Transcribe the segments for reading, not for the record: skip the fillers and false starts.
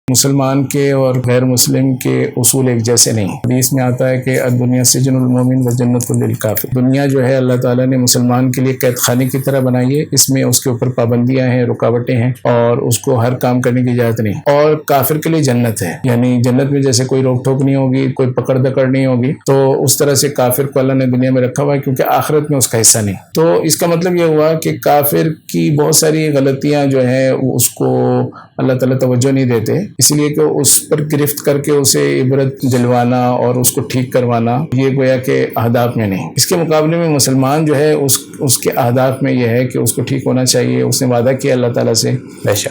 مسلمان کے اور غیر مسلم کے اصول ایک جیسے نہیں۔ حدیث میں آتا ہے کہ الدنیا سجن المومن و جنت للکافر، دنیا جو ہے اللہ تعالیٰ نے مسلمان کے لیے قید خانے کی طرح بنائی ہے، اس میں اس کے اوپر پابندیاں ہیں، رکاوٹیں ہیں، اور اس کو ہر کام کرنے کی اجازت نہیں۔ اور کافر کے لیے جنت ہے، یعنی جنت میں جیسے کوئی روک ٹوک نہیں ہوگی، کوئی پکڑ دکڑ نہیں ہوگی، تو اس طرح سے کافر کو اللہ نے دنیا میں رکھا ہوا ہے، کیونکہ آخرت میں اس کا حصہ نہیں۔ تو اس کا مطلب یہ ہوا کہ کافر کی بہت ساری غلطیاں جو ہیں اس کو اللہ تعالیٰ توجہ نہیں دیتے، اس لیے کہ اس پر گرفت کر کے اسے عبرت دلوانا اور اس کو ٹھیک کروانا یہ گویا کہ اہداف میں نہیں۔ اس کے مقابلے میں مسلمان جو ہے اس کے اہداف میں یہ ہے کہ اس کو ٹھیک ہونا چاہیے۔ اس نے وعدہ کیا اللہ تعالیٰ سے،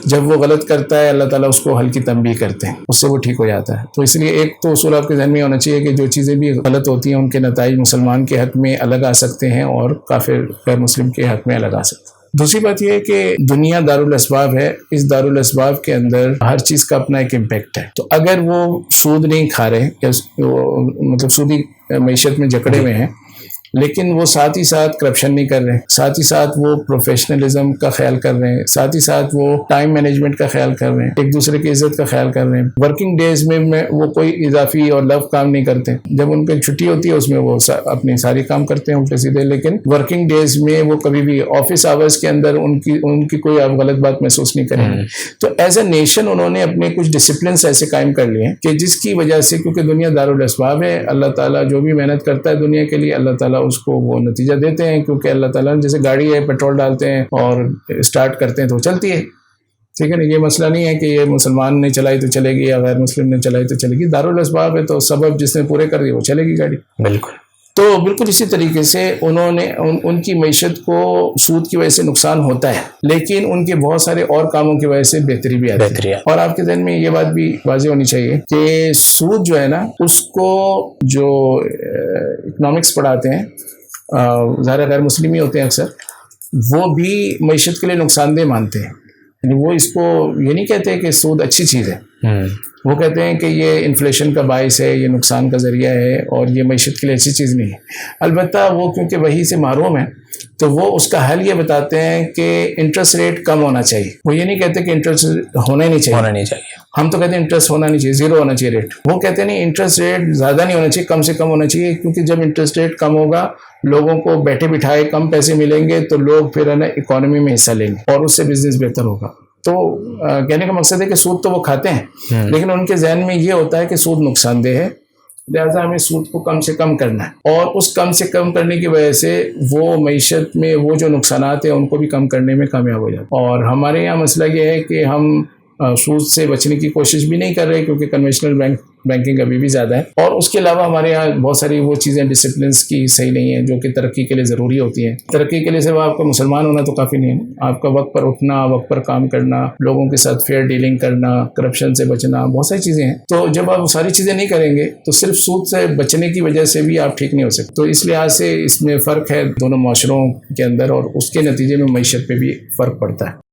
جب وہ غلط کرتا ہے اللہ تعالیٰ اس کو ہلکی تنبیہ کرتے ہیں، اس سے وہ ٹھیک ہو جاتا ہے۔ تو اس لیے ایک تو اصول آپ کے ذہن میں ہونا چاہیے کہ جو چیزیں بھی غلط ہوتی ہیں ان کے نتائج مسلمان کے حق میں الگ آ سکتے ہیں اور کافر غیر مسلم کے حق میں الگ آ سکتے ہیں۔ دوسری بات یہ ہے کہ دنیا دارالاسباب ہے، اس دارالاسباب کے اندر ہر چیز کا اپنا ایک امپیکٹ ہے۔ تو اگر وہ سود نہیں کھا رہے یا مطلب سودی معیشت میں جکڑے ہوئے ہیں، لیکن وہ ساتھ ہی ساتھ کرپشن نہیں کر رہے، ساتھ ہی ساتھ وہ پروفیشنلزم کا خیال کر رہے ہیں، ساتھ ہی ساتھ وہ ٹائم مینجمنٹ کا خیال کر رہے ہیں، ایک دوسرے کی عزت کا خیال کر رہے ہیں، ورکنگ ڈیز میں وہ کوئی اضافی اور لو کام نہیں کرتے، جب ان کی چھٹی ہوتی ہے اس میں وہ اپنی ساری کام کرتے ہیں الٹے سیدھے، لیکن ورکنگ ڈیز میں وہ کبھی بھی آفس آورز کے اندر ان کی کوئی آپ غلط بات محسوس نہیں کریں گے۔ تو ایز اے نیشن انہوں نے اپنے کچھ ڈسپلنس ایسے قائم کر لیے ہیں کہ جس کی وجہ سے، کیونکہ دنیا دارالاسباب ہے، اللہ تعالیٰ جو بھی محنت کرتا ہے دنیا کے لیے اللہ تعالیٰ اس کو وہ نتیجہ دیتے ہیں، کیونکہ اللہ تعالیٰ جیسے گاڑی ہے، پیٹرول ڈالتے ہیں اور اسٹارٹ کرتے ہیں تو چلتی ہے، ٹھیک ہے نا۔ یہ مسئلہ نہیں ہے کہ یہ مسلمان نے چلائی تو چلے گی یا غیر مسلم نے چلائی تو چلے گی، دارالاسباب ہے تو سبب جس نے پورے کر دیے وہ چلے گی گاڑی۔ بالکل۔ تو بالکل اسی طریقے سے انہوں نے ان کی معیشت کو سود کی وجہ سے نقصان ہوتا ہے، لیکن ان کے بہت سارے اور کاموں کی وجہ سے بہتری بھی آتی ہے۔ اور آپ کے ذہن میں یہ بات بھی واضح ہونی چاہیے کہ سود جو ہے نا، اس کو جو اکنامکس پڑھاتے ہیں ظاہر غیر مسلم ہی ہوتے ہیں اکثر، وہ بھی معیشت کے لیے نقصان دہ مانتے ہیں، یعنی وہ اس کو یہ نہیں کہتے کہ سود اچھی چیز ہے، وہ کہتے ہیں کہ یہ انفلیشن کا باعث ہے، یہ نقصان کا ذریعہ ہے اور یہ معیشت کے لیے اچھی چیز نہیں ہے۔ البتہ وہ کیونکہ وحی سے محروم ہے تو وہ اس کا حل یہ بتاتے ہیں کہ انٹرسٹ ریٹ کم ہونا چاہیے۔ وہ یہ نہیں کہتے کہ انٹرسٹ ہونا ہی نہیں چاہیے، ہم تو کہتے ہیں انٹرسٹ ہونا نہیں چاہیے، زیرو ہونا چاہیے ریٹ۔ وہ کہتے ہیں نہیں، انٹرسٹ ریٹ زیادہ نہیں ہونا چاہیے، کم سے کم ہونا چاہیے، کیونکہ جب انٹرسٹ ریٹ کم ہوگا لوگوں کو بیٹھے بٹھائے کم پیسے ملیں گے تو لوگ پھر ہے نا اکانومی میں حصہ لیں گے اور اس سے بزنس بہتر ہوگا۔ تو کہنے کا مقصد ہے کہ سود تو وہ کھاتے ہیں، لیکن ان کے ذہن میں یہ ہوتا ہے کہ سود نقصان دہ ہے، لہٰذا ہمیں سود کو کم سے کم کرنا ہے، اور اس کم سے کم کرنے کی وجہ سے وہ معیشت میں وہ جو نقصانات ہیں ان کو بھی کم کرنے میں کامیاب ہو جاتے ہیں۔ اور ہمارے یہاں مسئلہ یہ ہے کہ ہم سود سے بچنے کی کوشش بھی نہیں کر رہے، کیونکہ کنونشنل بینکنگ ابھی بھی زیادہ ہے، اور اس کے علاوہ ہمارے یہاں بہت ساری وہ چیزیں ڈسپلنس کی صحیح نہیں ہیں جو کہ ترقی کے لیے ضروری ہوتی ہیں۔ ترقی کے لیے صرف آپ کا مسلمان ہونا تو کافی نہیں ہے، آپ کا وقت پر اٹھنا، وقت پر کام کرنا، لوگوں کے ساتھ فیئر ڈیلنگ کرنا، کرپشن سے بچنا، بہت ساری چیزیں ہیں۔ تو جب آپ وہ ساری چیزیں نہیں کریں گے تو صرف سود سے بچنے کی وجہ سے بھی آپ ٹھیک نہیں ہو سکتے۔ تو اس لحاظ سے اس میں فرق ہے دونوں معاشروں کے اندر، اور اس کے نتیجے میں معیشت پہ بھی فرق پڑتا ہے۔